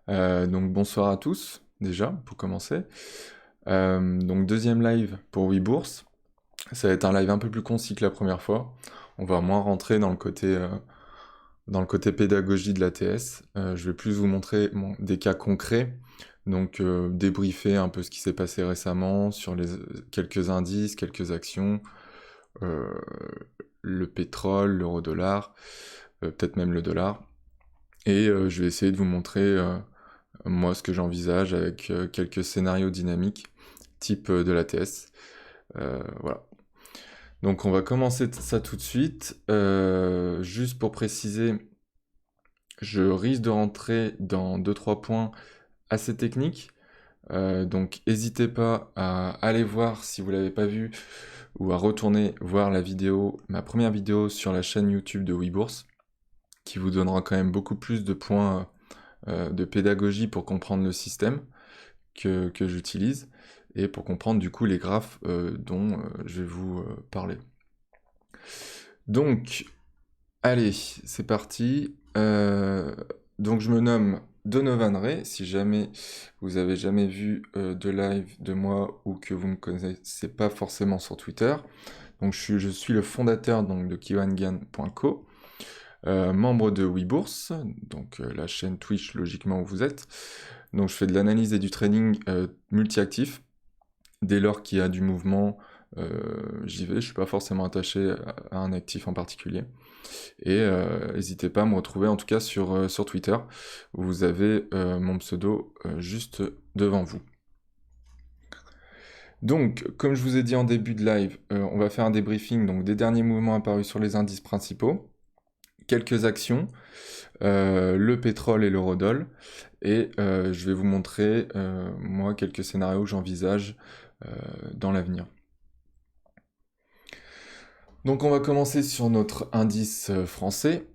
Donc bonsoir à tous, déjà, pour commencer. Donc deuxième live pour WeBourse. Ça va être un live un peu plus concis que la première fois. On va moins rentrer dans le côté pédagogie de l'ATS. Je vais plus vous montrer des cas concrets. Donc débriefer un peu ce qui s'est passé récemment sur quelques indices, quelques actions, euh, le pétrole, l'euro-dollar, peut-être même le dollar. Et je vais essayer de vous montrer moi ce que j'envisage avec quelques scénarios dynamiques type de l'ATS. Voilà. Donc on va commencer ça tout de suite. Juste pour préciser, je risque de rentrer dans deux trois points assez techniques. Donc n'hésitez pas à aller voir si vous l'avez pas vu ou à retourner voir la vidéo, ma première vidéo sur la chaîne YouTube de WeBourse, qui vous donnera quand même beaucoup plus de points de pédagogie pour comprendre le système que j'utilise et pour comprendre du coup les graphes dont je vais vous parler. Donc, allez, c'est parti. Donc je me nomme Donovan Ray, si jamais vous avez jamais vu de live de moi ou que vous ne me connaissez pas forcément sur Twitter. Donc je suis le fondateur donc, de kiwangan.co, membre de WeBourse, donc la chaîne Twitch logiquement où vous êtes. Donc je fais de l'analyse et du trading multi-actif. Dès lors qu'il y a du mouvement, j'y vais, je suis pas forcément attaché à un actif en particulier. Et n'hésitez pas à me retrouver en tout cas sur Twitter, où vous avez mon pseudo juste devant vous. Donc, comme je vous ai dit en début de live, on va faire un débriefing donc, des derniers mouvements apparus sur les indices principaux, quelques actions, le pétrole et l'eurodoll, et je vais vous montrer, moi, quelques scénarios que j'envisage dans l'avenir. Donc on va commencer sur notre indice français.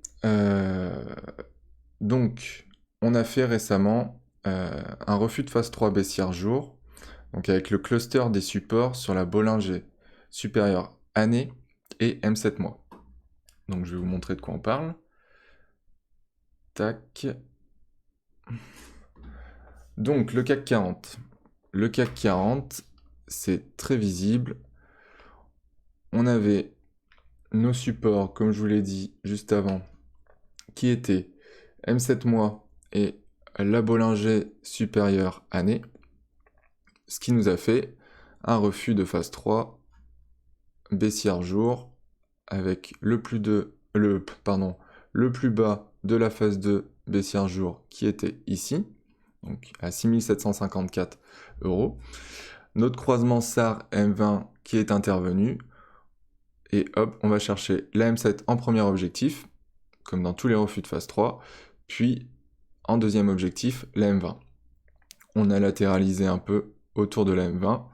Donc on a fait récemment un refus de phase 3 baissière jour, donc avec le cluster des supports sur la Bollinger supérieure année et M7 mois. Donc je vais vous montrer de quoi on parle. Tac. Donc le CAC 40. Le CAC 40, c'est très visible. On avait nos supports, comme je vous l'ai dit juste avant, qui étaient M7 mois et la Bollinger supérieure année, ce qui nous a fait un refus de phase 3 baissière jour avec le plus bas de la phase 2 baissière jour qui était ici, donc à 6754 euros. Notre croisement SAR M20 qui est intervenu, et hop, on va chercher la M7 en premier objectif, comme dans tous les refus de phase 3, puis en deuxième objectif, la M20. On a latéralisé un peu autour de la M20,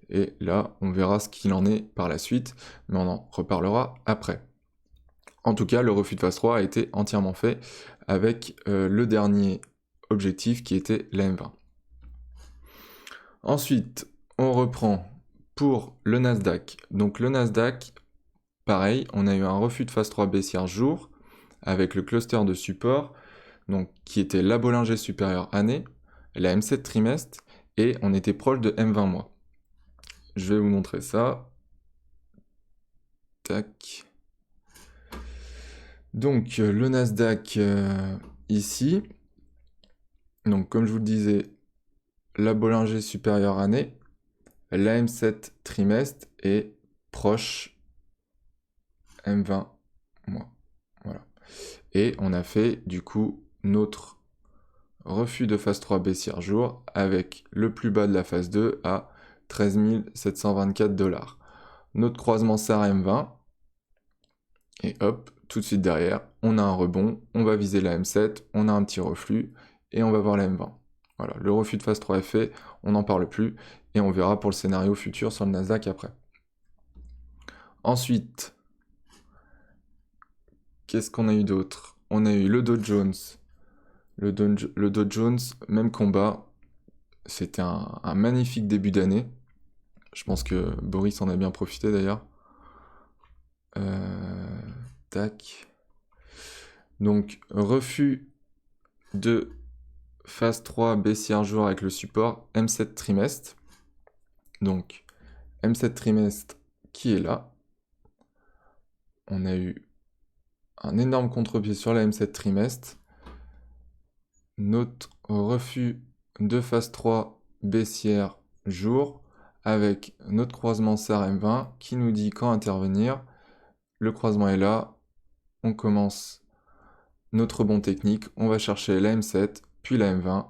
et là, on verra ce qu'il en est par la suite, mais on en reparlera après. En tout cas, le refus de phase 3 a été entièrement fait avec le dernier objectif qui était la M20. Ensuite, on reprend pour le Nasdaq. Donc le Nasdaq, pareil, on a eu un refus de phase 3 baissière jour avec le cluster de support, donc qui était la Bollinger supérieure année, la M7 trimestre, et on était proche de M20 mois. Je vais vous montrer ça. Tac. Donc le Nasdaq ici. Donc comme je vous le disais, la Bollinger supérieure année, la M7 trimestre et proche M20 mois. Voilà. Et on a fait du coup notre refus de phase 3 baissière jour avec le plus bas de la phase 2 à 13 724 $. Notre croisement SAR M20, et hop, tout de suite derrière, on a un rebond, on va viser la M7, on a un petit reflux, et on va voir la M20. Voilà, le refus de phase 3 est fait, on n'en parle plus, et on verra pour le scénario futur sur le Nasdaq après. Ensuite, qu'est-ce qu'on a eu d'autre? On a eu le Dow Jones. Le Dow Jones, même combat, c'était un magnifique début d'année. Je pense que Boris en a bien profité d'ailleurs. Tac. Donc, refus de phase 3 baissière jour avec le support M7 trimestre. Donc M7 trimestre qui est là. On a eu un énorme contre-pied sur la M7 trimestre. Notre refus de phase 3 baissière jour avec notre croisement SAR M20 qui nous dit quand intervenir. Le croisement est là, on commence notre rebond technique, on va chercher la M7 puis la M20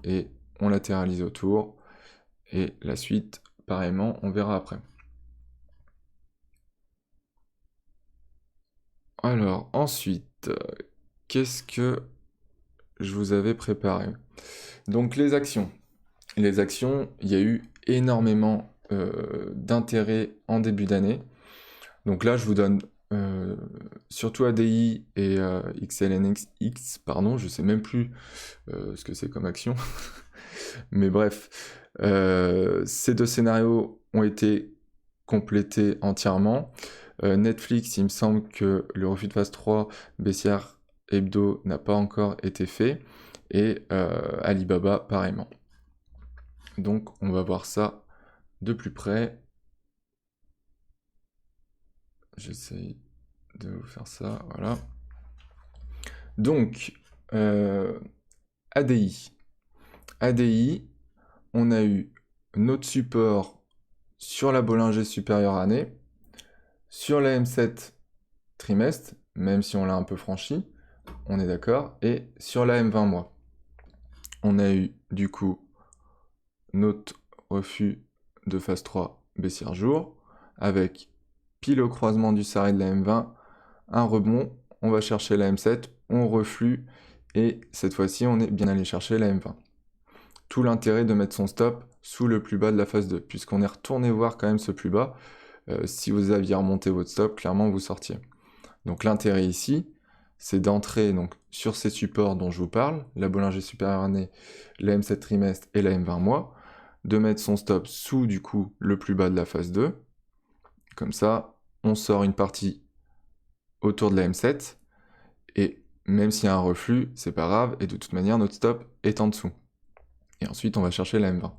et on latéralise autour et la suite pareillement on verra après. Alors ensuite, qu'est-ce que je vous avais préparé? Donc les actions. Les actions, il y a eu énormément d'intérêt en début d'année. Donc là, je vous donne surtout ADI et XLNX, pardon, je sais même plus ce que c'est comme action. Mais bref, ces deux scénarios ont été complétés entièrement. Netflix, il me semble que le refus de phase 3 baissière hebdo n'a pas encore été fait. Et Alibaba, pareillement. Donc on va voir ça de plus près. J'essaye de vous faire ça, voilà. Donc, ADI. ADI, on a eu notre support sur la Bollinger supérieure année, sur la M7 trimestre, même si on l'a un peu franchi, on est d'accord, et sur la M20 mois. On a eu du coup notre refus de phase 3 baissière jour, avec pile au croisement du SAR et de la M20, un rebond, on va chercher la M7, on reflue, et cette fois-ci on est bien allé chercher la M20. Tout l'intérêt de mettre son stop sous le plus bas de la phase 2, puisqu'on est retourné voir quand même ce plus bas. Si vous aviez remonté votre stop, clairement vous sortiez. Donc l'intérêt ici, c'est d'entrer donc sur ces supports dont je vous parle, la Bollinger supérieure année, la M7 trimestre et la M20 mois, de mettre son stop sous du coup le plus bas de la phase 2. Comme ça, on sort une partie autour de la M7, et même s'il y a un reflux, c'est pas grave, et de toute manière, notre stop est en dessous. Et ensuite, on va chercher la M20.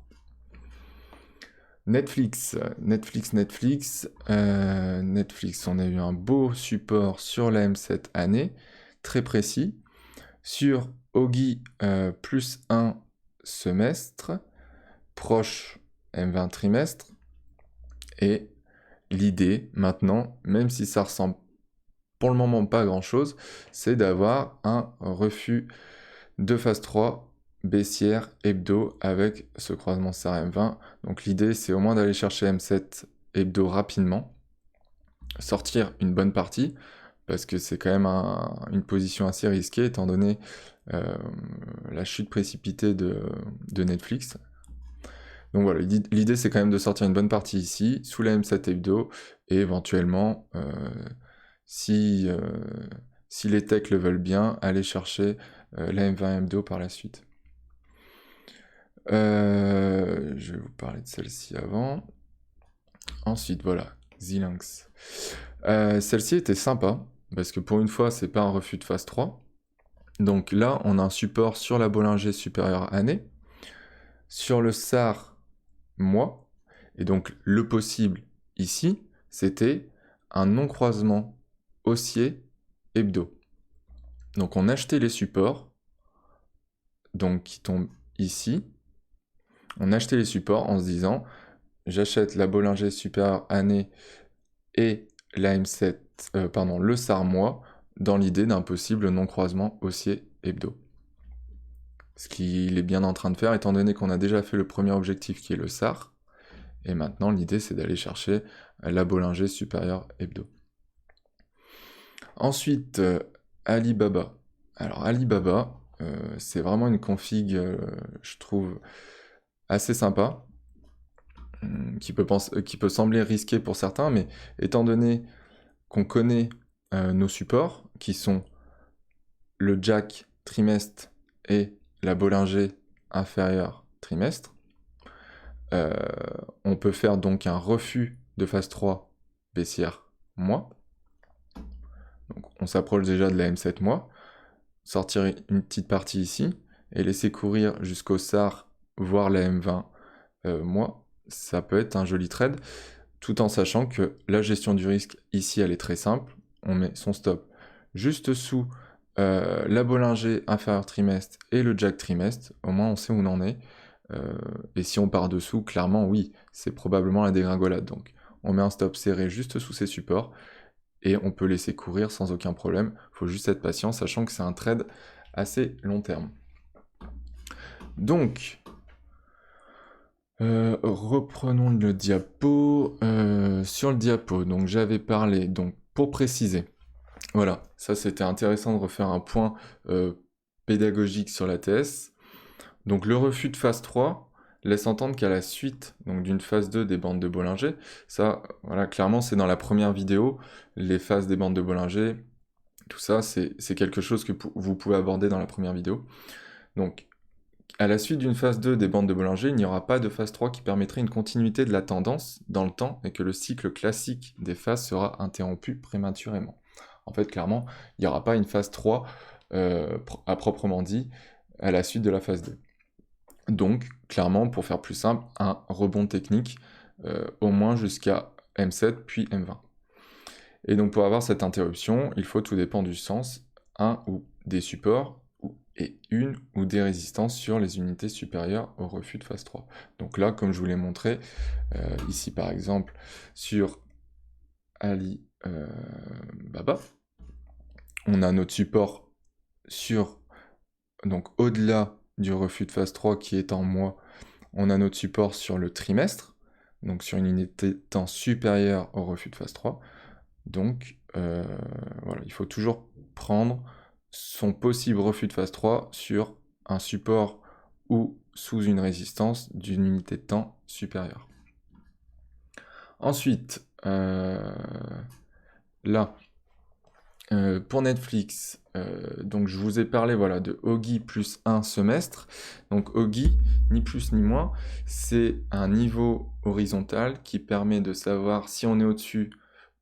Netflix, on a eu un beau support sur la M7 année, très précis, sur Ogi plus 1 semestre, proche M20 trimestre, et l'idée maintenant, même si ça ressemble pour le moment pas à grand chose, c'est d'avoir un refus de phase 3 baissière hebdo avec ce croisement SAR M20. Donc l'idée c'est au moins d'aller chercher M7 hebdo rapidement, sortir une bonne partie, parce que c'est quand même une position assez risquée étant donné la chute précipitée de Netflix. Donc voilà, l'idée c'est quand même de sortir une bonne partie ici, sous la M7 hebdo, et éventuellement, si les techs le veulent bien, aller chercher la M20 hebdo par la suite. Je vais vous parler de celle-ci avant. Ensuite, voilà, Xilinx. Celle-ci était sympa, parce que pour une fois, c'est pas un refus de phase 3. Donc là, on a un support sur la Bollinger supérieure année, sur le SAR mois, et donc le possible ici, c'était un non-croisement haussier hebdo. Donc on achetait les supports, donc qui tombent ici. On achetait les supports en se disant, j'achète la Bollinger supérieure année et la M7, le SAR mois, dans l'idée d'un possible non-croisement haussier hebdo. Ce qu'il est bien en train de faire, étant donné qu'on a déjà fait le premier objectif qui est le SAR, et maintenant l'idée c'est d'aller chercher la Bollinger supérieure hebdo. Ensuite, Alibaba. Alors Alibaba, c'est vraiment une config, je trouve, assez sympa, qui peut sembler risquée pour certains, mais étant donné qu'on connaît nos supports, qui sont le Jack trimestre et la Bollinger inférieure trimestre, on peut faire donc un refus de phase 3 baissière mois. Donc on s'approche déjà de la M7 mois, sortir une petite partie ici, et laisser courir jusqu'au SAR, voire la M20 mois, ça peut être un joli trade, tout en sachant que la gestion du risque ici elle est très simple, on met son stop juste sous la Bollinger inférieur trimestre et le Jack trimestre, au moins on sait où on en est, et si on part dessous, clairement oui, c'est probablement la dégringolade, donc on met un stop serré juste sous ces supports, et on peut laisser courir sans aucun problème, il faut juste être patient, sachant que c'est un trade assez long terme. Donc, reprenons le diapo. Sur le diapo, donc j'avais parlé, donc pour préciser, voilà, ça c'était intéressant de refaire un point pédagogique sur la TS. Donc le refus de phase 3 laisse entendre qu'à la suite donc d'une phase 2 des bandes de Bollinger, ça, voilà, clairement c'est dans la première vidéo, les phases des bandes de Bollinger, tout ça, c'est quelque chose que vous pouvez aborder dans la première vidéo. Donc, à la suite d'une phase 2 des bandes de Bollinger, il n'y aura pas de phase 3 qui permettrait une continuité de la tendance dans le temps et que le cycle classique des phases sera interrompu prématurément. En fait, clairement, il n'y aura pas une phase 3 à proprement dit à la suite de la phase 2. Donc, clairement, pour faire plus simple, un rebond technique au moins jusqu'à M7 puis M20. Et donc pour avoir cette interruption, il faut, tout dépend du sens, un ou des supports et une ou des résistances sur les unités supérieures au refus de phase 3. Donc là, comme je vous l'ai montré, ici par exemple, sur Ali Baba, on a notre support sur, donc au-delà du refus de phase 3 qui est en mois, on a notre support sur le trimestre, donc sur une unité de temps supérieure au refus de phase 3. Donc voilà, il faut toujours prendre son possible refus de phase 3 sur un support ou sous une résistance d'une unité de temps supérieure. Ensuite, là, pour Netflix, donc je vous ai parlé voilà, de Ogi plus 1 semestre. Donc Ogi, ni plus ni moins, c'est un niveau horizontal qui permet de savoir si on est au-dessus,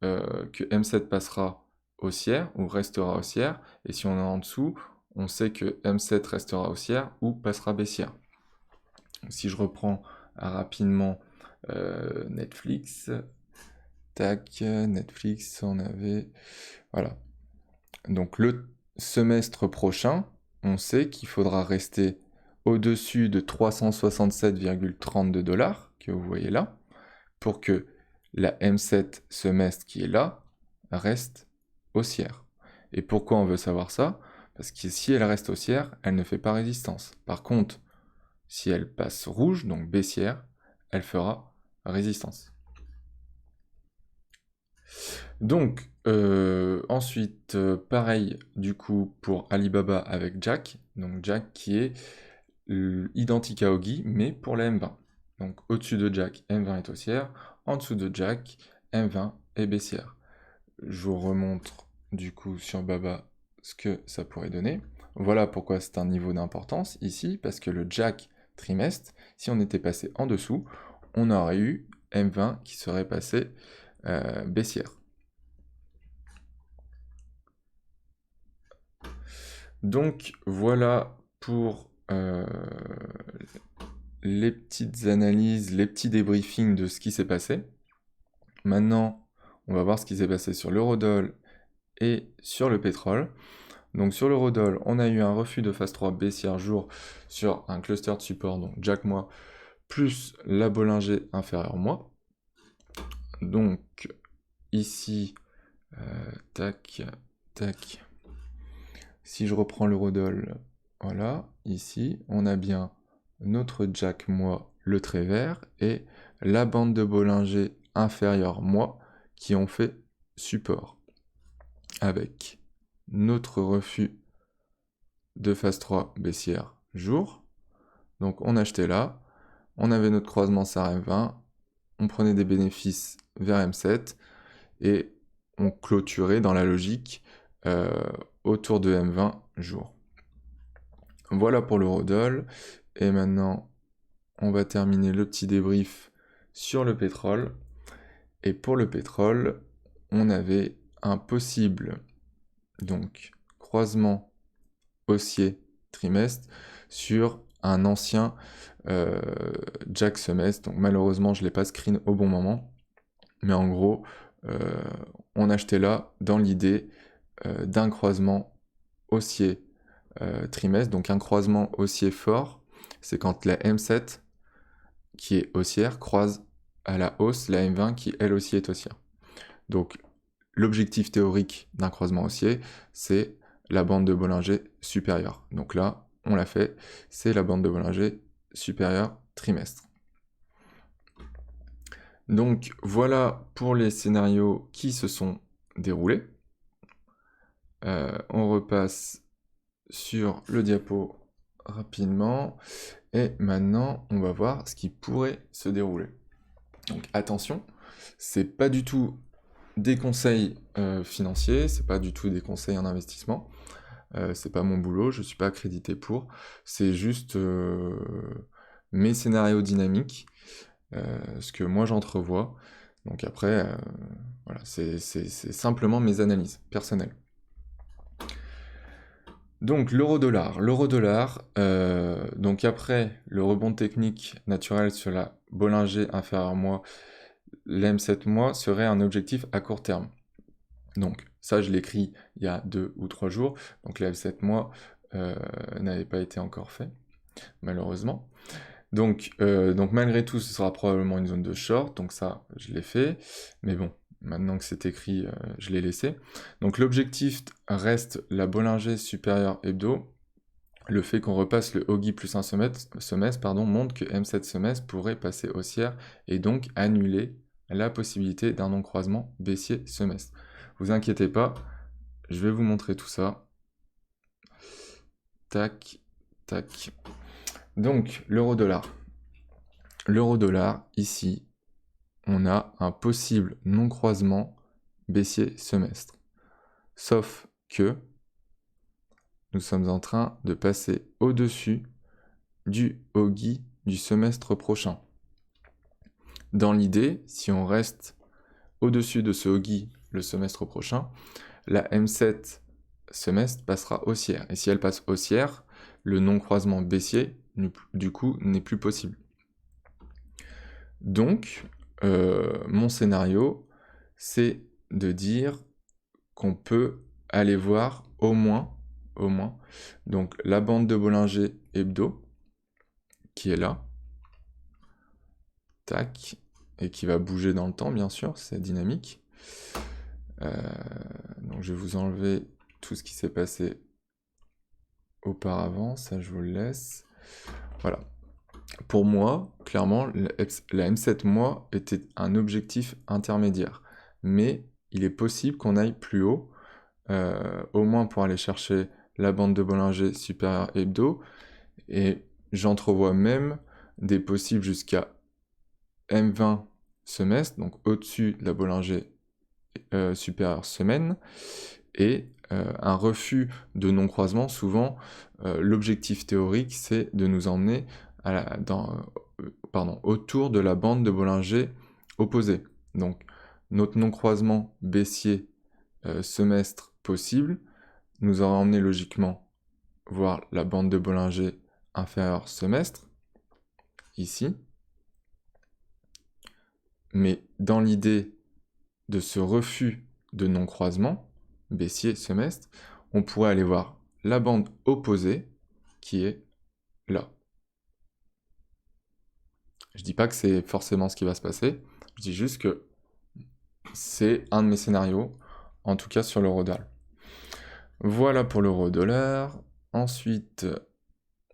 que M7 passera haussière ou restera haussière, et si on est en dessous, on sait que M7 restera haussière ou passera baissière. Donc, si je reprends rapidement Netflix, tac, Netflix, on avait... Voilà. Donc le semestre prochain, on sait qu'il faudra rester au-dessus de 367,32 $ que vous voyez là, pour que la M7 semestre qui est là reste haussière. Et pourquoi on veut savoir ça? Parce que si elle reste haussière, elle ne fait pas résistance. Par contre, si elle passe rouge, donc baissière, elle fera résistance. Donc, ensuite, pareil du coup pour Alibaba avec Jack, donc Jack qui est identique à Ogi, mais pour la M20. Donc au-dessus de Jack, M20 est haussière, en dessous de Jack, M20 est baissière. Je vous remontre du coup sur Baba ce que ça pourrait donner. Voilà pourquoi c'est un niveau d'importance ici, parce que le Jack trimestre, si on était passé en dessous, on aurait eu M20 qui serait passé baissière. Donc voilà pour les petites analyses, les petits débriefings de ce qui s'est passé. Maintenant, on va voir ce qui s'est passé sur l'eurodoll et sur le pétrole. Donc sur l'eurodoll, on a eu un refus de phase 3 baissière jour sur un cluster de support, donc Jack mois, plus la Bollinger inférieure mois. Donc ici, tac, tac. Si je reprends l'eurodoll, voilà, ici, on a bien notre Jack mois, le trait vert, et la bande de Bollinger inférieure mois qui ont fait support. Avec notre refus de phase 3 baissière jour. Donc on achetait là, on avait notre croisement SAR M20, on prenait des bénéfices vers M7, et on clôturait dans la logique autour de M20 jour. Voilà pour l'eurodoll, et maintenant on va terminer le petit débrief sur le pétrole. Et pour le pétrole, on avait un possible donc croisement haussier trimestre sur un ancien Jack semestre. Donc malheureusement, je ne l'ai pas screen au bon moment. Mais en gros, on achetait là dans l'idée d'un croisement haussier trimestre. Donc un croisement haussier fort, c'est quand la M7 qui est haussière croise à la hausse la M20 qui elle aussi est haussière. Donc l'objectif théorique d'un croisement haussier, c'est la bande de Bollinger supérieure. Donc là, on l'a fait, c'est la bande de Bollinger supérieure trimestre. Donc voilà pour les scénarios qui se sont déroulés. On repasse sur le diapo rapidement. Et maintenant, on va voir ce qui pourrait se dérouler. Donc attention, c'est pas du tout des conseils financiers, c'est pas du tout des conseils en investissement. C'est pas mon boulot, je suis pas accrédité pour. C'est juste mes scénarios dynamiques, ce que moi j'entrevois. Donc après, voilà, c'est simplement mes analyses personnelles. Donc l'euro-dollar. L'euro-dollar, donc après le rebond technique naturel sur la Bollinger inférieure mois, l'M7 mois serait un objectif à court terme. Donc ça je l'écris il y a 2 ou 3 jours, donc l'M7 mois n'avait pas été encore fait, malheureusement. Donc malgré tout ce sera probablement une zone de short, donc ça je l'ai fait, mais bon, maintenant que c'est écrit, je l'ai laissé. Donc l'objectif reste la Bollinger supérieure hebdo. Le fait qu'on repasse le Ogi plus un semestre montre que M7 semestre pourrait passer haussière et donc annuler la possibilité d'un non-croisement baissier semestre. Vous inquiétez pas, je vais vous montrer tout ça. Tac, tac. Donc l'euro-dollar. L'euro-dollar, ici, on a un possible non-croisement baissier semestre. Sauf que nous sommes en train de passer au-dessus du Ogi du semestre prochain. Dans l'idée, si on reste au-dessus de ce Ogi le semestre prochain, la M7 semestre passera haussière. Et si elle passe haussière, le non-croisement baissier, du coup, n'est plus possible. Donc, mon scénario, c'est de dire qu'on peut aller voir au moins, donc la bande de Bollinger hebdo, qui est là, tac, et qui va bouger dans le temps, bien sûr, c'est dynamique. Donc je vais vous enlever tout ce qui s'est passé auparavant, ça je vous le laisse. Voilà. Pour moi, clairement, la M7 mois était un objectif intermédiaire. Mais il est possible qu'on aille plus haut, au moins pour aller chercher la bande de Bollinger supérieure hebdo. Et j'entrevois même des possibles jusqu'à M20 semestre, donc au-dessus de la Bollinger supérieure semaine. Et un refus de non-croisement, souvent, l'objectif théorique, c'est de nous emmener autour de la bande de Bollinger opposée. Donc, notre non-croisement baissier semestre possible nous aurait emmené logiquement voir la bande de Bollinger inférieure semestre, ici. Mais dans l'idée de ce refus de non-croisement, baissier semestre, on pourrait aller voir la bande opposée qui est là. Je dis pas que c'est forcément ce qui va se passer, je dis juste que c'est un de mes scénarios, en tout cas sur l'euro-dollar. Voilà pour l'euro-dollar. Ensuite,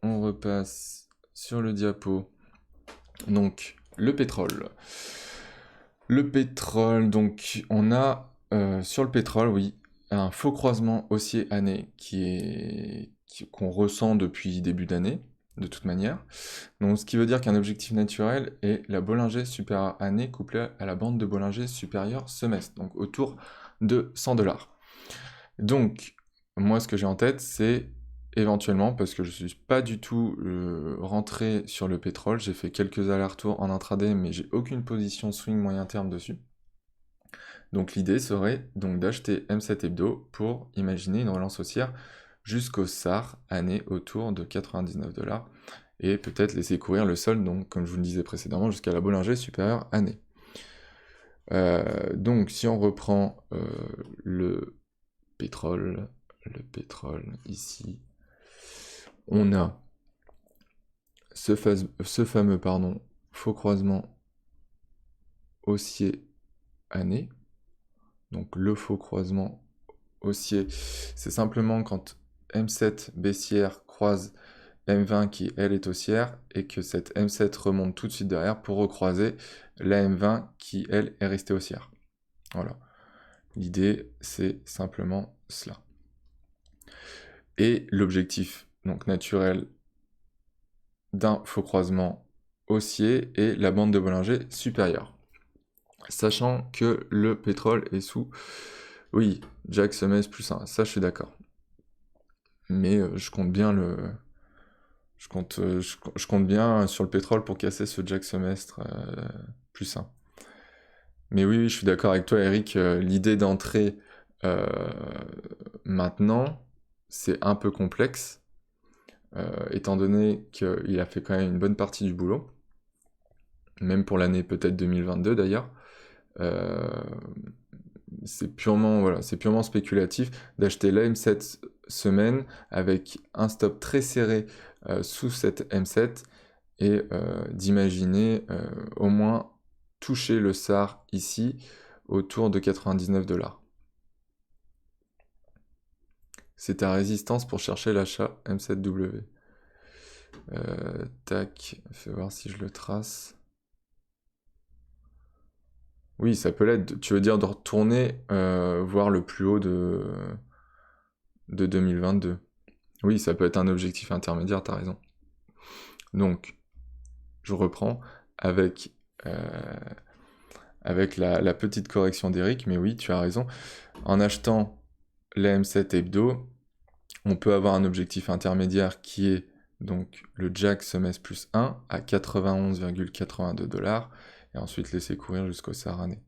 on repasse sur le diapo. Donc, le pétrole. Le pétrole, donc on a sur le pétrole, oui, un faux croisement haussier-année qu'on ressent depuis début d'année, de toute manière. Donc ce qui veut dire qu'un objectif naturel est la Bollinger supérieure année couplée à la bande de Bollinger supérieure semestre, donc autour de 100$. Donc, moi ce que j'ai en tête, c'est éventuellement, parce que je suis pas du tout rentré sur le pétrole, j'ai fait quelques allers-retours en intraday, mais j'ai aucune position swing moyen terme dessus. Donc l'idée serait donc d'acheter M7 hebdo pour imaginer une relance haussière jusqu'au SAR année autour de 99 $, et peut-être laisser courir le sol, donc comme je vous le disais précédemment, jusqu'à la Bollinger supérieure année. Donc si on reprend le pétrole ici, on a ce fameux faux croisement haussier année. Donc le faux croisement haussier, c'est simplement quand M7 baissière croise M20 qui elle est haussière, et que cette M7 remonte tout de suite derrière pour recroiser la M20 qui elle est restée haussière. Voilà. L'idée, c'est simplement cela. Et l'objectif donc naturel d'un faux croisement haussier est la bande de Bollinger supérieure. Sachant que le pétrole est sous, oui, Jack Semmes plus 1, ça je suis d'accord. Mais je compte bien je compte bien sur le pétrole pour casser ce Jack semestre plus 1. Mais oui, je suis d'accord avec toi, Eric. L'idée d'entrer maintenant, c'est un peu complexe, étant donné qu'il a fait quand même une bonne partie du boulot, même pour l'année peut-être 2022 d'ailleurs. C'est purement spéculatif d'acheter la M7 semaine avec un stop très serré sous cette M7 et d'imaginer au moins toucher le SAR ici autour de 99 $. C'est ta résistance pour chercher l'achat M7W. Tac, fais voir si je le trace. Oui, ça peut l'être. Tu veux dire de retourner voir le plus haut de 2022. Oui, ça peut être un objectif intermédiaire, t'as raison. Donc, je reprends avec, la petite correction d'Eric, mais oui, tu as raison. En achetant la M7 hebdo, on peut avoir un objectif intermédiaire qui est donc le Jack Semmes plus 1 à 91,82 $, et ensuite laisser courir jusqu'au SAR année.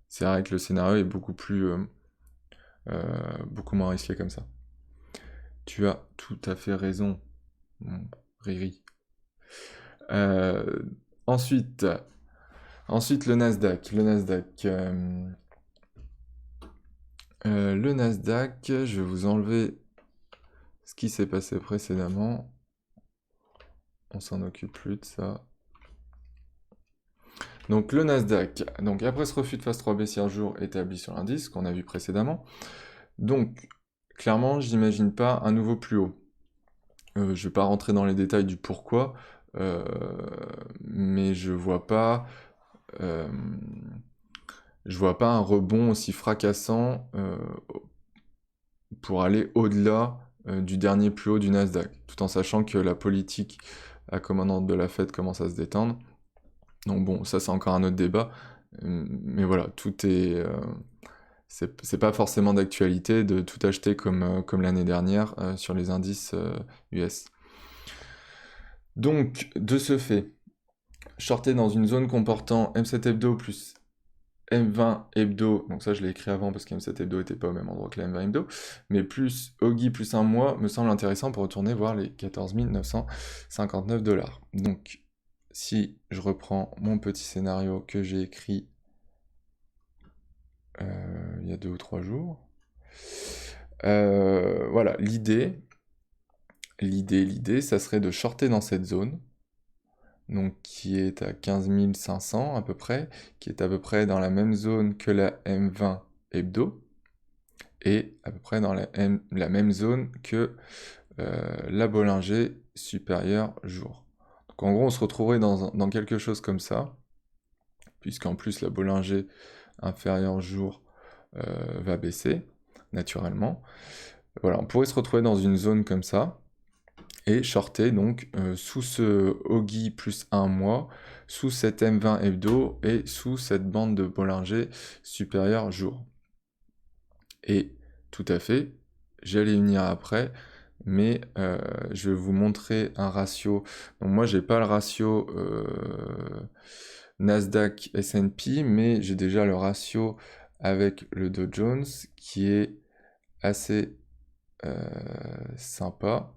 C'est vrai que le scénario est beaucoup moins risqué comme ça. Tu as tout à fait raison, mon Riri. Ensuite, le Nasdaq. Le Nasdaq, je vais vous enlever ce qui s'est passé précédemment. On s'en occupe plus de ça. Donc le Nasdaq, donc après ce refus de phase 3 baissière jour établi sur l'indice qu'on a vu précédemment, donc clairement j'imagine pas un nouveau plus haut. Je vais pas rentrer dans les détails du pourquoi, mais je vois pas un rebond aussi fracassant pour aller au-delà du dernier plus haut du Nasdaq, tout en sachant que la politique accommodante de la Fed commence à se détendre. Donc bon, ça c'est encore un autre débat, mais voilà, tout est... c'est pas forcément d'actualité de tout acheter comme l'année dernière sur les indices US. Donc, de ce fait, shorter dans une zone comportant M7 hebdo plus M20 hebdo, donc ça je l'ai écrit avant parce que M7 hebdo n'était pas au même endroit que la M20 hebdo, mais plus OGI plus un mois me semble intéressant pour retourner voir les 14 959 $. Donc, si je reprends mon petit scénario que j'ai écrit il y a 2 ou 3 jours, voilà, l'idée, ça serait de shorter dans cette zone, donc qui est à 15 500 à peu près, qui est à peu près dans la même zone que la M20 hebdo, et à peu près dans la même zone que la Bollinger supérieure jour. Donc en gros on se retrouverait dans quelque chose comme ça, puisqu'en plus la Bollinger inférieure jour va baisser naturellement. Voilà, on pourrait se retrouver dans une zone comme ça, et shorter donc sous ce OGI plus 1 mois, sous cette M20 hebdo et sous cette bande de Bollinger supérieure jour. Et tout à fait, j'allais y venir après, mais je vais vous montrer un ratio. Donc moi j'ai pas le ratio Nasdaq S&P, mais j'ai déjà le ratio avec le Dow Jones qui est assez sympa.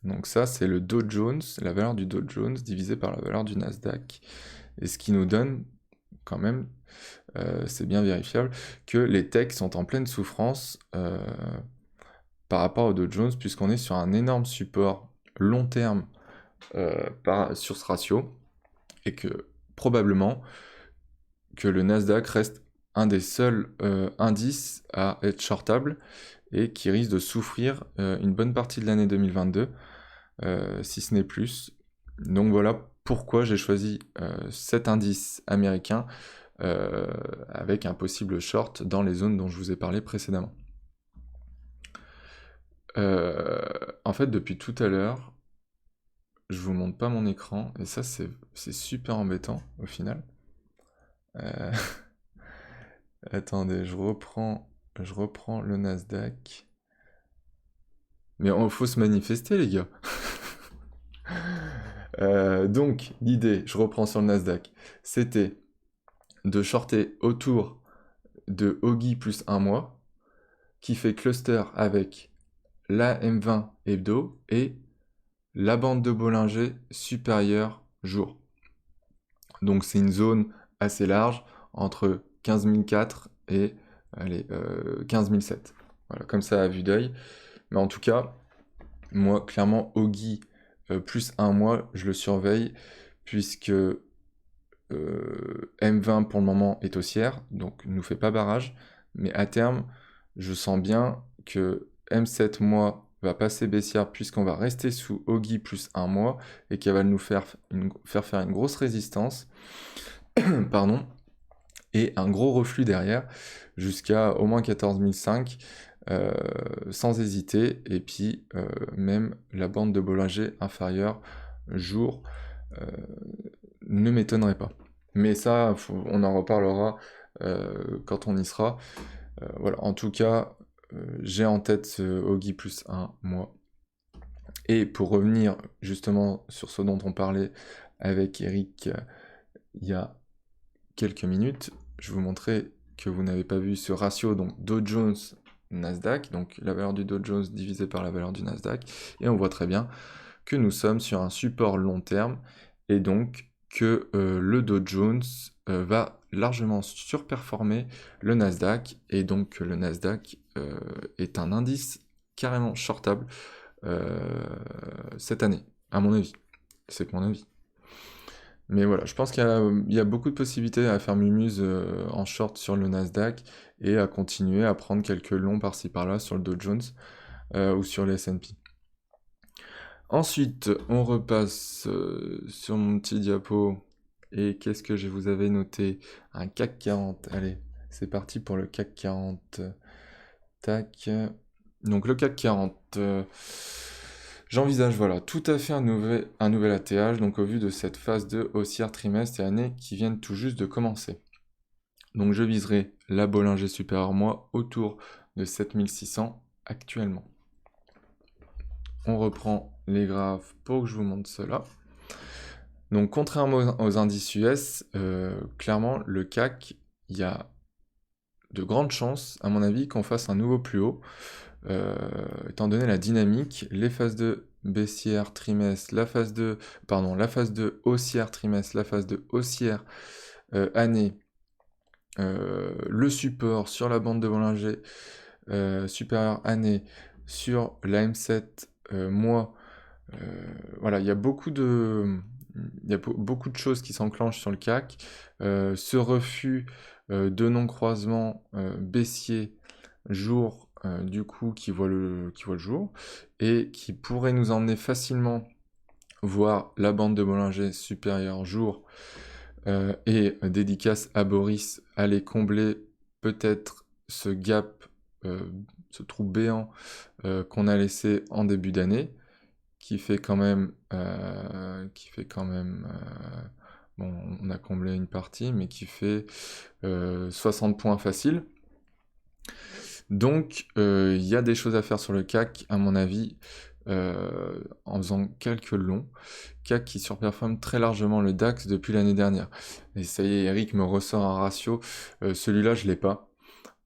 Donc ça, c'est le Dow Jones, la valeur du Dow Jones divisée par la valeur du Nasdaq. Et ce qui nous donne, quand même, c'est bien vérifiable, que les techs sont en pleine souffrance par rapport au Dow Jones, puisqu'on est sur un énorme support long terme sur ce ratio, et que probablement que le Nasdaq reste un des seuls indices à être shortable, et qui risque de souffrir une bonne partie de l'année 2022, si ce n'est plus. Donc voilà pourquoi j'ai choisi cet indice américain avec un possible short dans les zones dont je vous ai parlé précédemment. En fait, depuis tout à l'heure, je vous montre pas mon écran, et ça c'est super embêtant au final. Attendez, je reprends le Nasdaq. Mais il faut se manifester, les gars. Donc, l'idée, je reprends sur le Nasdaq, c'était de shorter autour de Oggi plus 1 mois, qui fait cluster avec la M20 hebdo et la bande de Bollinger supérieure jour. Donc c'est une zone assez large, entre 15 004 et 15 007. Voilà, comme ça à vue d'œil. Mais en tout cas, moi, clairement, Oggi plus 1 mois, je le surveille, puisque M20 pour le moment est haussière, donc ne nous fait pas barrage, mais à terme, je sens bien que M7 mois va passer baissière puisqu'on va rester sous Oggi plus 1 mois et qu'elle va nous faire faire une grosse résistance, pardon, et un gros reflux derrière jusqu'à au moins 14 500 sans hésiter, et puis même la bande de Bollinger inférieure jour ne m'étonnerait pas. Mais ça, on en reparlera quand on y sera. Voilà, en tout cas, j'ai en tête ce Oggi plus 1 mois. Et pour revenir justement sur ce dont on parlait avec Eric il y a quelques minutes, je vous montrais que vous n'avez pas vu ce ratio, donc Dow Jones Nasdaq, donc la valeur du Dow Jones divisée par la valeur du Nasdaq, et on voit très bien que nous sommes sur un support long terme, et donc que le Dow Jones va largement surperformer le Nasdaq, et donc que le Nasdaq est un indice carrément shortable cette année, à mon avis. C'est mon avis. Mais voilà, je pense qu'il y a beaucoup de possibilités à faire mumuse en short sur le Nasdaq et à continuer à prendre quelques longs par-ci par-là sur le Dow Jones ou sur les S&P. Ensuite, on repasse sur mon petit diapo. Et qu'est-ce que je vous avais noté? Un CAC 40. Allez, c'est parti pour le CAC 40. Tac. Donc le CAC 40. J'envisage, voilà, tout à fait un nouvel ATH, donc au vu de cette phase de haussière trimestre et année qui viennent tout juste de commencer. Donc je viserai la Bollinger supérieure moi autour de 7600 actuellement. On reprend les graphes pour que je vous montre cela. Donc contrairement aux indices US, clairement le CAC, il y a de grandes chances, à mon avis, qu'on fasse un nouveau plus haut. Étant donné la dynamique, les phases de baissière trimestre, la phase de haussière trimestre, la phase de haussière année, le support sur la bande de Bollinger supérieure année, sur la M7 mois, voilà, il y a beaucoup de choses qui s'enclenchent sur le CAC. Ce refus de non-croisement baissier jour du coup qui voit le jour et qui pourrait nous emmener facilement voir la bande de Bollinger supérieure jour et dédicace à Boris aller combler peut-être ce gap, ce trou béant qu'on a laissé en début d'année, qui fait quand même bon, on a comblé une partie, mais qui fait 60 points faciles. Donc, il y a des choses à faire sur le CAC, à mon avis, en faisant quelques longs. CAC qui surperforme très largement le DAX depuis l'année dernière. Et ça y est, Eric me ressort un ratio. Celui-là, je ne l'ai pas,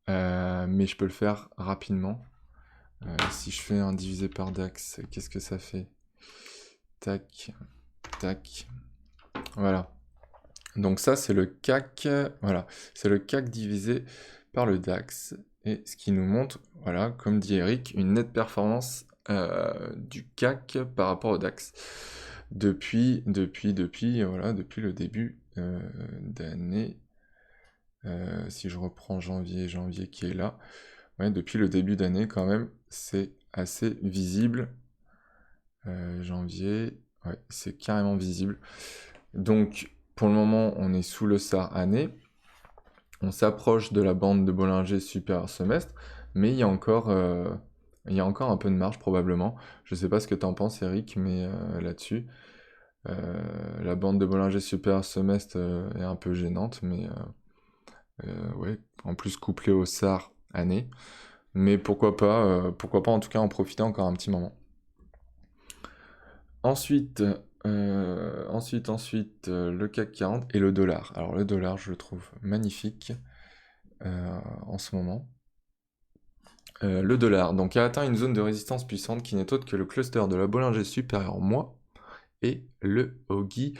mais je peux le faire rapidement. Si je fais un divisé par DAX, qu'est-ce que ça fait? Tac, tac. Voilà. Donc ça, c'est le CAC. Voilà. C'est le CAC divisé par le DAX. Et ce qui nous montre, voilà, comme dit Eric, une nette performance du CAC par rapport au DAX. Depuis le début d'année. Si je reprends janvier qui est là. Ouais, depuis le début d'année, quand même, c'est assez visible. Janvier, ouais, c'est carrément visible. Donc, pour le moment, on est sous le SAR année. On s'approche de la bande de Bollinger supérieure semestre, mais il y a encore un peu de marge probablement. Je sais pas ce que tu en penses, Eric, mais là-dessus, la bande de Bollinger supérieure semestre est un peu gênante, mais ouais, en plus couplée au SAR année. Mais pourquoi pas en tout cas en profiter encore un petit moment. Ensuite, le CAC 40 et le dollar. Alors le dollar, je le trouve magnifique en ce moment. Le dollar, donc, a atteint une zone de résistance puissante qui n'est autre que le cluster de la Bollinger supérieure mois et le Oggi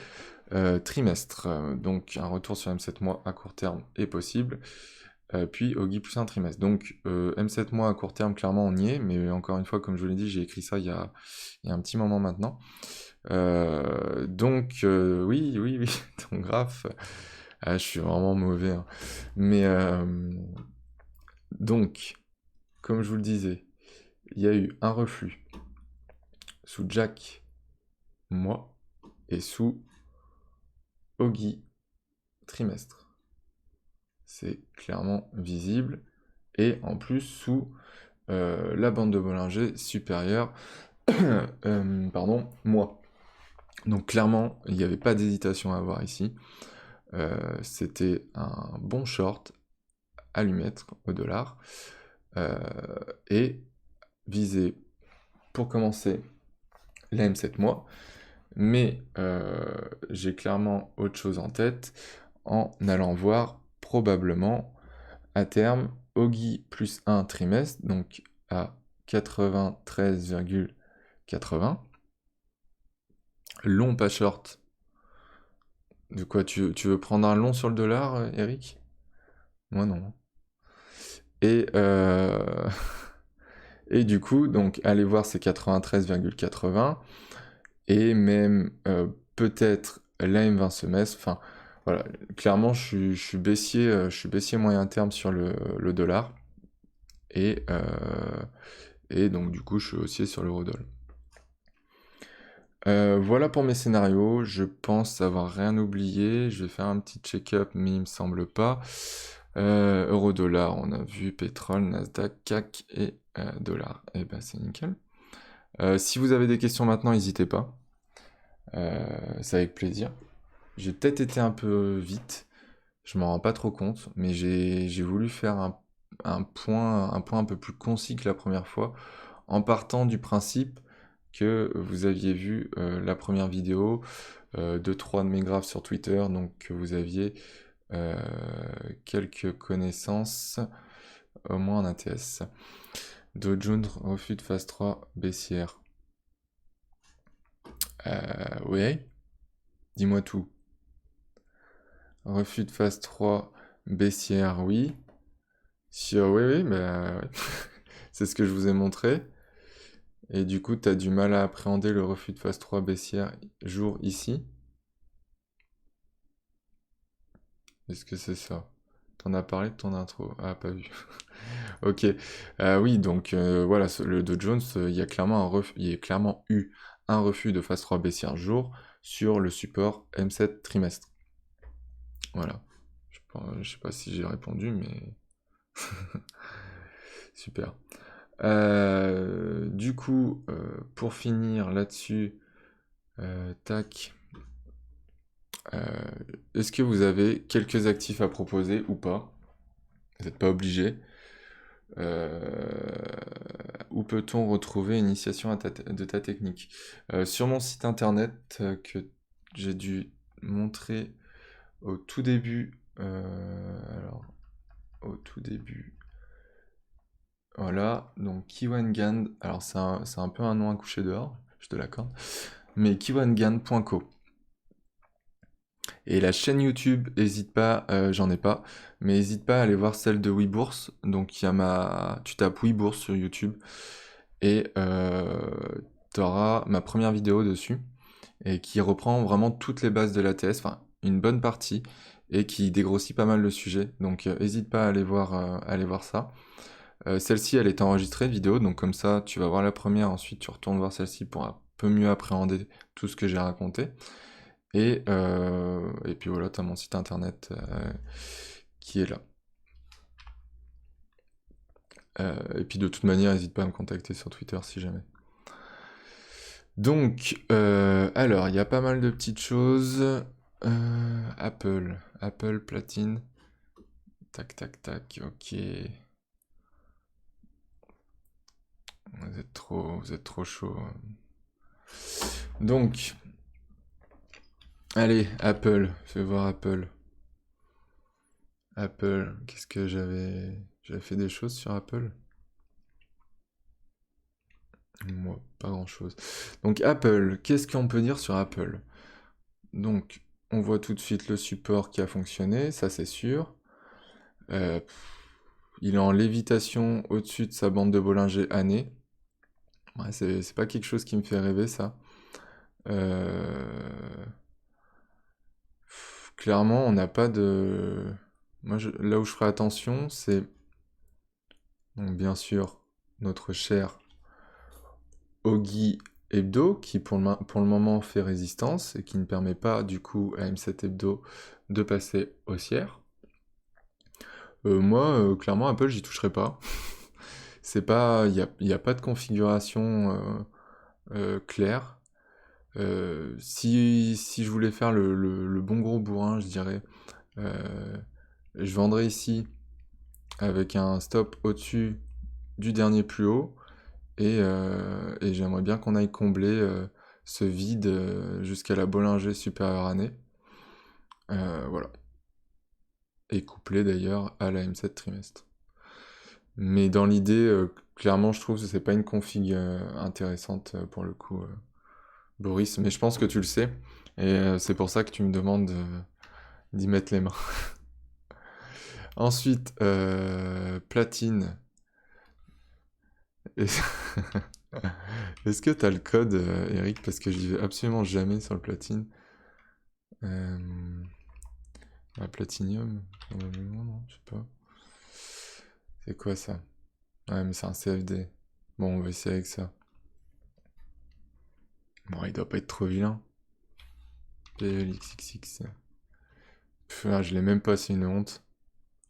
trimestre. Donc un retour sur M7 mois à court terme est possible. Puis Oggi plus un trimestre. Donc M7 mois à court terme, clairement on y est, mais encore une fois, comme je vous l'ai dit, j'ai écrit ça il y a un petit moment maintenant. Donc oui, ton graphe, je suis vraiment mauvais, hein. Mais donc, comme je vous le disais, il y a eu un reflux sous Jack, mois, et sous Oggi, trimestre. C'est clairement visible. Et en plus sous la bande de Bollinger supérieure, mois. Donc clairement, il n'y avait pas d'hésitation à avoir ici. C'était un bon short à lui mettre au dollar. Et viser, pour commencer, la M7 mois. Mais j'ai clairement autre chose en tête en allant voir probablement à terme Oggi plus 1 trimestre, donc à 93,80. Long pas short. De quoi tu veux prendre un long sur le dollar, Eric? Moi non. Et, et du coup, donc aller voir ces 93,80 et même peut-être la M20 semestre. Enfin, voilà, clairement, je suis baissier moyen terme sur le dollar. Et donc du coup, je suis haussier sur l'eurodoll. Voilà pour mes scénarios, je pense avoir rien oublié, je vais faire un petit check-up, mais il me semble pas. Euro-dollar, on a vu pétrole, Nasdaq, CAC et dollar. Et ben c'est nickel. Si vous avez des questions maintenant, n'hésitez pas. C'est avec plaisir. J'ai peut-être été un peu vite, je m'en rends pas trop compte, mais j'ai voulu faire un point un peu plus concis que la première fois, en partant du principe que vous aviez vu la première vidéo, 2-3 de mes graphes sur Twitter, donc que vous aviez quelques connaissances, au moins en ATS. Dow Jones, refus de phase 3, baissière. Oui, dis-moi tout. Refus de phase 3, baissière, oui. Oui, bah, ouais. C'est ce que je vous ai montré. Et du coup, tu as du mal à appréhender le refus de phase 3 baissière jour ici. Est-ce que c'est ça? T'en as parlé de ton intro? Ah, pas vu. Ok. Oui, donc voilà, le Dow Jones, il y a clairement eu un refus de phase 3 baissière jour sur le support M7 trimestre. Voilà. Je sais pas si j'ai répondu, mais super. Du coup, pour finir là-dessus, tac. Est-ce que vous avez quelques actifs à proposer ou pas? Vous n'êtes pas obligé. Où peut-on retrouver initiation de ta technique? Sur mon site internet que j'ai dû montrer au tout début. Alors, au tout début. Voilà, donc Kiwangan, alors c'est un peu un nom à coucher dehors, je te l'accorde, mais kiwangan.co. Et la chaîne YouTube, hésite pas, j'en ai pas, mais hésite pas à aller voir celle de WeBourse. Donc tu tapes WeBourse sur YouTube et t'auras ma première vidéo dessus et qui reprend vraiment toutes les bases de l'ATS, enfin une bonne partie, et qui dégrossit pas mal le sujet. Donc hésite pas à aller voir ça. Celle-ci, elle est enregistrée vidéo, donc comme ça, tu vas voir la première, ensuite tu retournes voir celle-ci pour un peu mieux appréhender tout ce que j'ai raconté. Et puis voilà, tu as mon site internet qui est là. Et puis de toute manière, n'hésite pas à me contacter sur Twitter si jamais. Donc, alors, il y a pas mal de petites choses. Apple platine. Tac, tac, tac, ok. Vous êtes trop chaud. Donc, allez, Apple, fais voir Apple. Apple, qu'est-ce que j'avais fait des choses sur Apple? Moi, pas grand-chose. Donc Apple, qu'est-ce qu'on peut dire sur Apple? Donc, on voit tout de suite le support qui a fonctionné, ça c'est sûr. Euh, il est en lévitation au-dessus de sa bande de Bollinger année. Ouais, c'est pas quelque chose qui me fait rêver, ça. Euh, Clairement, on n'a pas de... Moi, là où je ferai attention, c'est... Donc, bien sûr, notre cher Ogi Hebdo, qui pour le moment fait résistance, et qui ne permet pas, du coup, à M7 Hebdo de passer haussière. Moi, clairement, Apple, j'y toucherai pas. C'est pas, y a pas de configuration claire. Si je voulais faire le bon gros bourrin, je dirais, euh, je vendrais ici avec un stop au-dessus du dernier plus haut, et j'aimerais bien qu'on aille combler ce vide jusqu'à la Bollinger supérieure année. Voilà. Et couplé d'ailleurs à la M7 trimestre. Mais dans l'idée, clairement, je trouve que c'est pas une config intéressante pour le coup, Boris. Mais je pense que tu le sais. Et c'est pour ça que tu me demandes d'y mettre les mains. Ensuite, platine. Est- Est-ce que t'as le code, Eric? Parce que j'y vais absolument jamais sur le platine. Platinium, probablement, non? Je sais pas. C'est quoi ça? Ouais, mais c'est un CFD. Bon, on va essayer avec ça. Bon, il doit pas être trop vilain. PLXXX. Je l'ai même pas, c'est une honte.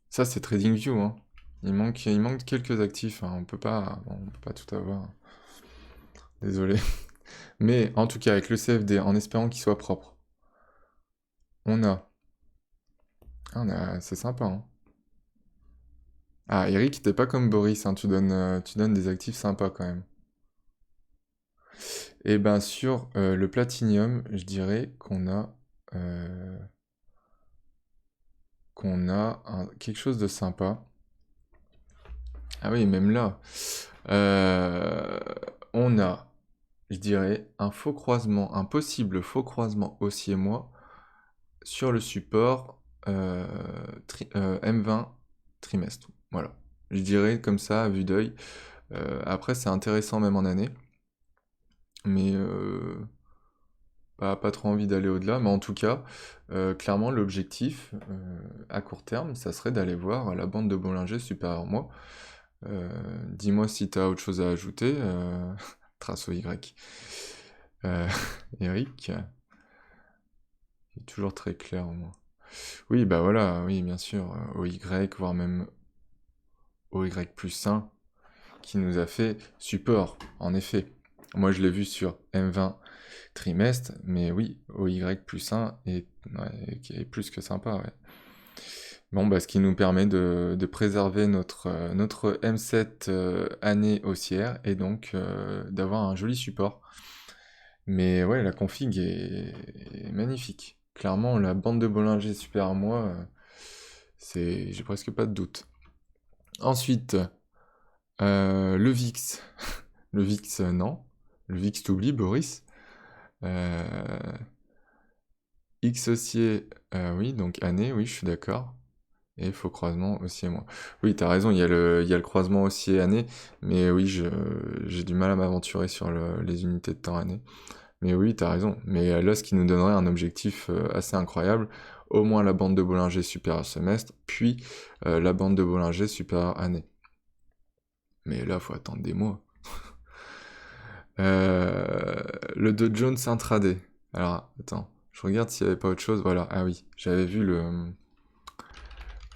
Ça, c'est TradingView, hein. Il manque quelques actifs, hein. On peut pas tout avoir. Désolé. Mais en tout cas, avec le CFD, en espérant qu'il soit propre, on a. C'est sympa, hein. Ah, Eric, t'es pas comme Boris, hein. Tu donnes des actifs sympas quand même. Et ben sur le platinium, je dirais euh, quelque chose de sympa. Ah oui, même là, euh, on a, je dirais, un faux croisement, un possible faux croisement haussier-moi sur le support M20 trimestre. Voilà. Je dirais comme ça, à vue d'œil. Après, c'est intéressant même en année, mais pas trop envie d'aller au-delà. Mais en tout cas, clairement, l'objectif à court terme, ça serait d'aller voir la bande de Bollinger supérieure moi. Dis-moi si tu as autre chose à ajouter, trace au Y. Euh, Eric, est toujours très clair moi. Oui, bah voilà, oui, bien sûr, au Y, voire même au Y plus 1, qui nous a fait support, en effet. Moi, je l'ai vu sur M20 trimestre, mais oui, au Y plus 1 est plus que sympa, ouais. Bon, bah, ce qui nous permet de préserver notre M7 année haussière et donc d'avoir un joli support. Mais ouais, la config est magnifique. Clairement, la bande de Bollinger super à moi, j'ai presque pas de doute. Ensuite, Le VIX. Le VIX, non. Le VIX, t'oublies, Boris. Euh, X haussier, oui, donc année, oui, je suis d'accord. Et faux croisement haussier mois. Oui, t'as raison, il y a le croisement haussier année, mais oui, j'ai du mal à m'aventurer sur les unités de temps année. Mais oui, t'as raison. Mais là, ce qui nous donnerait un objectif assez incroyable, au moins la bande de Bollinger supérieure semestre, puis la bande de Bollinger supérieure année. Mais là, faut attendre des mois. Le Dow Jones intraday. Alors, attends, je regarde s'il n'y avait pas autre chose. Voilà, ah oui, j'avais vu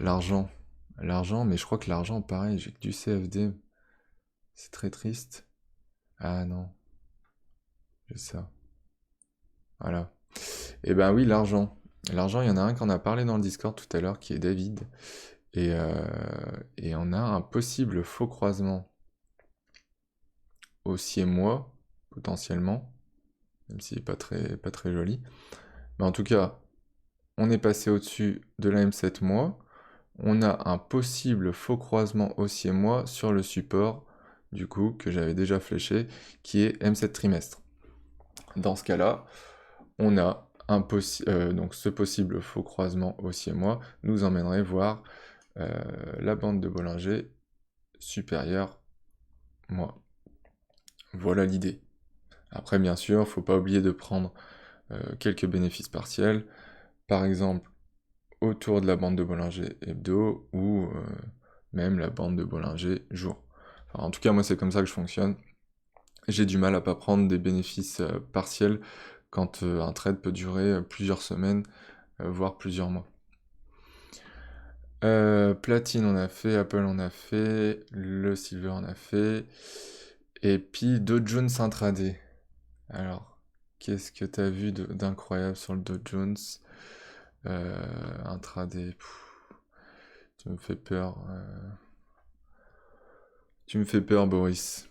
l'argent. L'argent, mais je crois que l'argent, pareil, j'ai que du CFD. C'est très triste. Ah non, j'ai ça. Voilà. Et ben oui, l'argent. L'argent, il y en a un qu'on a parlé dans le Discord tout à l'heure, qui est David. Et on a un possible faux croisement haussier mois, potentiellement, même s'il n'est pas très joli. Mais en tout cas, on est passé au-dessus de la M7 mois. On a un possible faux croisement haussier mois sur le support, du coup, que j'avais déjà fléché, qui est M7 trimestre. Dans ce cas-là, on a donc ce possible faux croisement haussier mois nous emmènerait voir la bande de Bollinger supérieure mois. Voilà l'idée. Après, bien sûr, faut pas oublier de prendre quelques bénéfices partiels, par exemple autour de la bande de Bollinger hebdo ou même la bande de Bollinger jour. Enfin, en tout cas, moi, c'est comme ça que je fonctionne. J'ai du mal à pas prendre des bénéfices partiels quand un trade peut durer plusieurs semaines, voire plusieurs mois. Platine on a fait, Apple on a fait, le Silver on a fait, et puis Dow Jones intraday. Alors, qu'est-ce que t'as vu d'incroyable sur le Dow Jones intraday? Tu me fais peur. Tu me fais peur, Boris.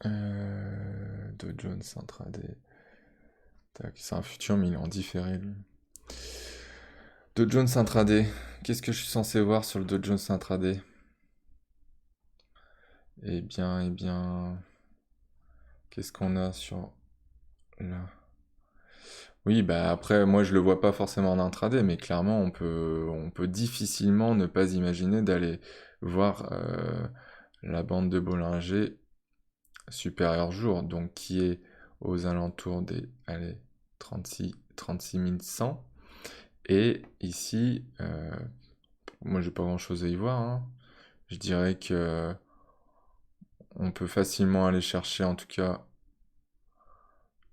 Dow Jones intraday. Tac, c'est un futur, mais il est en différé, lui. Dow Jones intraday. Qu'est-ce que je suis censé voir sur le Dow Jones intraday? Eh bien... Qu'est-ce qu'on a sur... Là. Oui, bah après, moi je le vois pas forcément en intraday, mais clairement on peut difficilement ne pas imaginer d'aller voir la bande de Bollinger supérieure jour, donc qui est aux alentours des, allez, 36 100. Et ici, moi j'ai pas grand-chose à y voir, hein. Je dirais que on peut facilement aller chercher en tout cas.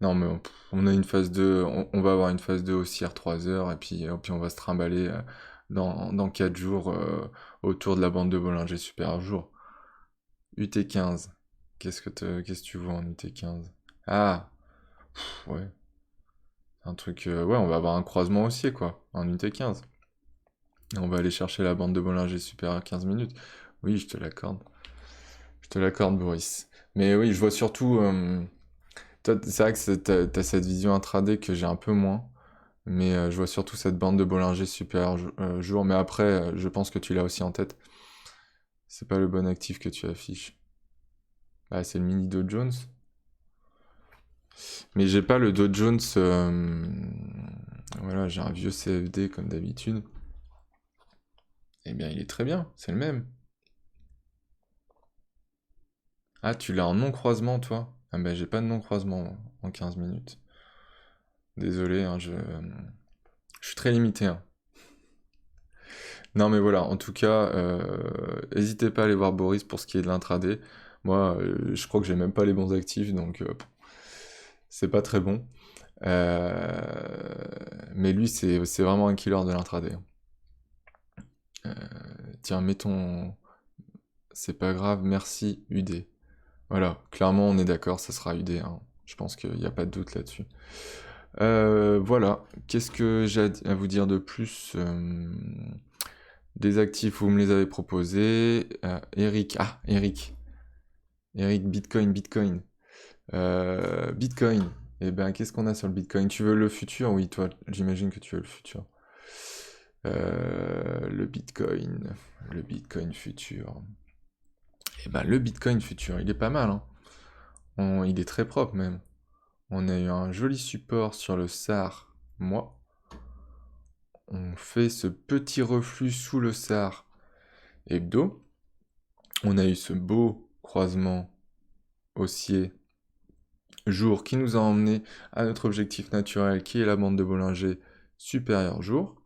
Non, mais on a une phase 2, on va avoir une phase 2 aussi à 3 heures, et puis on va se trimballer dans 4 jours autour de la bande de Bollinger Super jour. UT15, qu'est-ce que tu vois en UT15? Ah, ouais, un truc, ouais, on va avoir un croisement haussier, quoi, en UT15. On va aller chercher la bande de Bollinger Super à 15 minutes. Oui, je te l'accorde. Je te l'accorde, Boris. Mais oui, je vois surtout... toi, c'est vrai que t'as cette vision intraday que j'ai un peu moins. Mais je vois surtout cette bande de Bollinger super jour. Mais après, je pense que tu l'as aussi en tête. C'est pas le bon actif que tu affiches. Ah, c'est le mini Dow Jones. Mais j'ai pas le Dow Jones. Voilà, j'ai un vieux CFD comme d'habitude. Eh bien, il est très bien, c'est le même. Ah, tu l'as en non-croisement, toi? Ah ben, j'ai pas de non-croisement en 15 minutes. Désolé, hein, je suis très limité, hein. Non mais voilà, en tout cas, n'hésitez pas à aller voir Boris pour ce qui est de l'intraday. Moi, je crois que j'ai même pas les bons actifs, donc c'est pas très bon. Mais lui, c'est vraiment un killer de l'intraday. Euh, Tiens, mettons... C'est pas grave, merci UD. Voilà, clairement on est d'accord, ça sera UD, hein. Je pense qu'il n'y a pas de doute là-dessus. Voilà, qu'est-ce que j'ai à vous dire de plus? Des actifs, vous me les avez proposés. Eric, Eric, Bitcoin. Bitcoin. Eh ben, qu'est-ce qu'on a sur le Bitcoin? Tu veux le futur? Oui, toi, j'imagine que tu veux le futur. Le Bitcoin futur. Et ben le Bitcoin futur, il est pas mal, hein. Il est très propre même. On a eu un joli support sur le SAR mois. On fait ce petit reflux sous le SAR hebdo. On a eu ce beau croisement haussier jour qui nous a emmené à notre objectif naturel qui est la bande de Bollinger supérieure jour.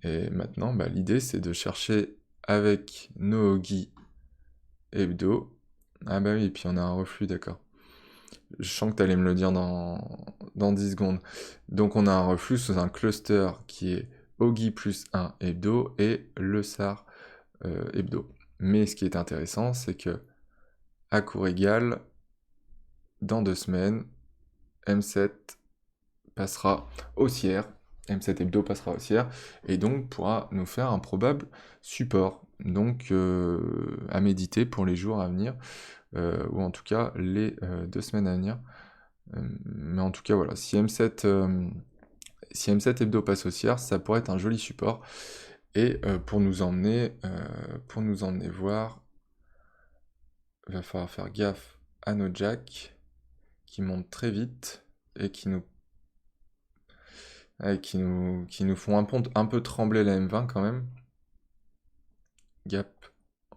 Et maintenant, l'idée c'est de chercher avec nos Ogi hebdo. Ah bah oui, et puis on a un reflux, d'accord. Je sens que tu allais me le dire dans 10 secondes. Donc on a un reflux sous un cluster qui est Ogi plus 1 hebdo et le SAR hebdo. Mais ce qui est intéressant, c'est que à cours égal, dans 2 semaines, M7 passera haussière, M7 hebdo passera haussière, et donc pourra nous faire un probable support. Donc à méditer pour les jours à venir, ou en tout cas les 2 semaines à venir. Mais en tout cas voilà, si M7 hebdo passe haussière, ça pourrait être un joli support. Et pour nous emmener voir, il va falloir faire gaffe à nos jacks qui montent très vite et qui nous font un peu trembler la M20 quand même. Gap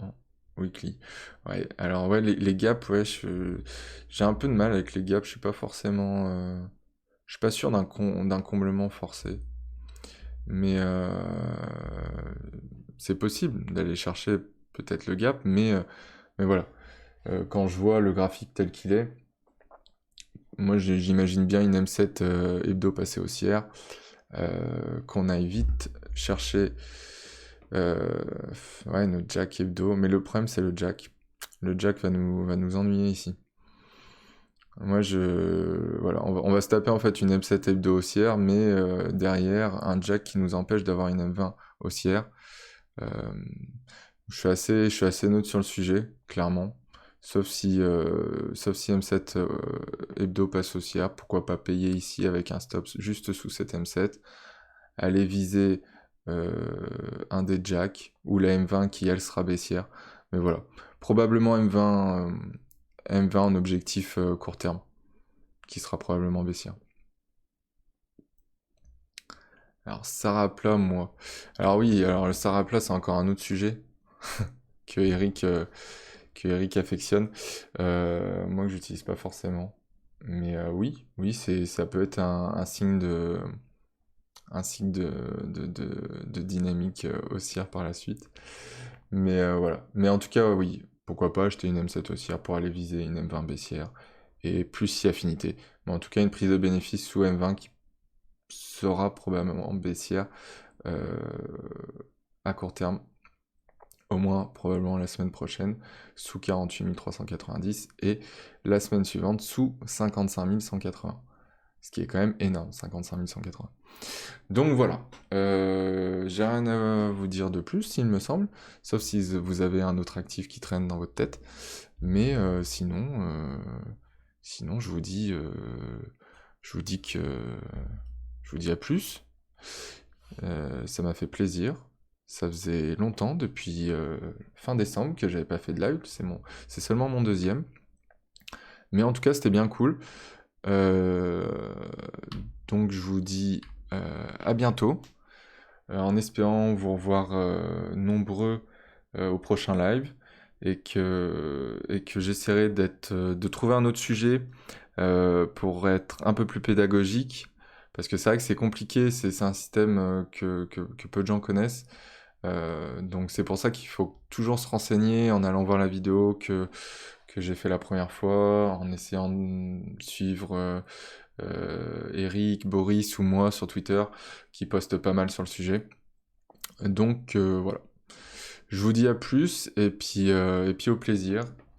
en weekly. Ouais, alors ouais, les gaps, ouais, j'ai un peu de mal avec les gaps, je suis pas forcément... je suis pas sûr d'un comblement forcé. Mais c'est possible d'aller chercher peut-être le gap, mais voilà. Quand je vois le graphique tel qu'il est, moi j'imagine bien une M7 hebdo passer haussière, qu'on aille vite chercher notre jack hebdo, mais le problème c'est le jack. Le jack va nous ennuyer ici. Moi voilà, on va se taper en fait une M7 hebdo haussière, mais derrière un jack qui nous empêche d'avoir une M20 haussière. Je suis assez neutre sur le sujet, clairement. Sauf si M7 hebdo passe haussière, pourquoi pas payer ici avec un stop juste sous cette M7, aller viser un des jacks, ou la M20 qui elle sera baissière. Mais voilà, probablement M20 en objectif court terme, qui sera probablement baissière. Alors Sarah Plat, moi. Alors oui, alors le Sarah Plat c'est encore un autre sujet que Eric affectionne. Moi que j'utilise pas forcément. Mais oui, ça peut être un signe de dynamique haussière par la suite. Mais voilà. Mais en tout cas, oui, pourquoi pas acheter une M7 haussière pour aller viser une M20 baissière. Et plus si affinité. Mais en tout cas, une prise de bénéfice sous M20 qui sera probablement baissière à court terme. Au moins probablement la semaine prochaine, sous 48 390, et la semaine suivante sous 55 180. Ce qui est quand même énorme, 55 180. Donc voilà, j'ai rien à vous dire de plus, il me semble, sauf si vous avez un autre actif qui traîne dans votre tête. Mais sinon, je vous dis à plus. Ça m'a fait plaisir. Ça faisait longtemps, depuis fin décembre, que j'avais pas fait de live. C'est seulement mon deuxième. Mais en tout cas, c'était bien cool. Donc je vous dis à bientôt, en espérant vous revoir nombreux au prochain live, et que j'essaierai de trouver un autre sujet pour être un peu plus pédagogique, parce que c'est vrai que c'est compliqué, c'est un système que peu de gens connaissent. Donc c'est pour ça qu'il faut toujours se renseigner en allant voir la vidéo que j'ai fait la première fois, en essayant de suivre Eric, Boris ou moi sur Twitter, qui postent pas mal sur le sujet. Donc voilà. Je vous dis à plus, et puis au plaisir.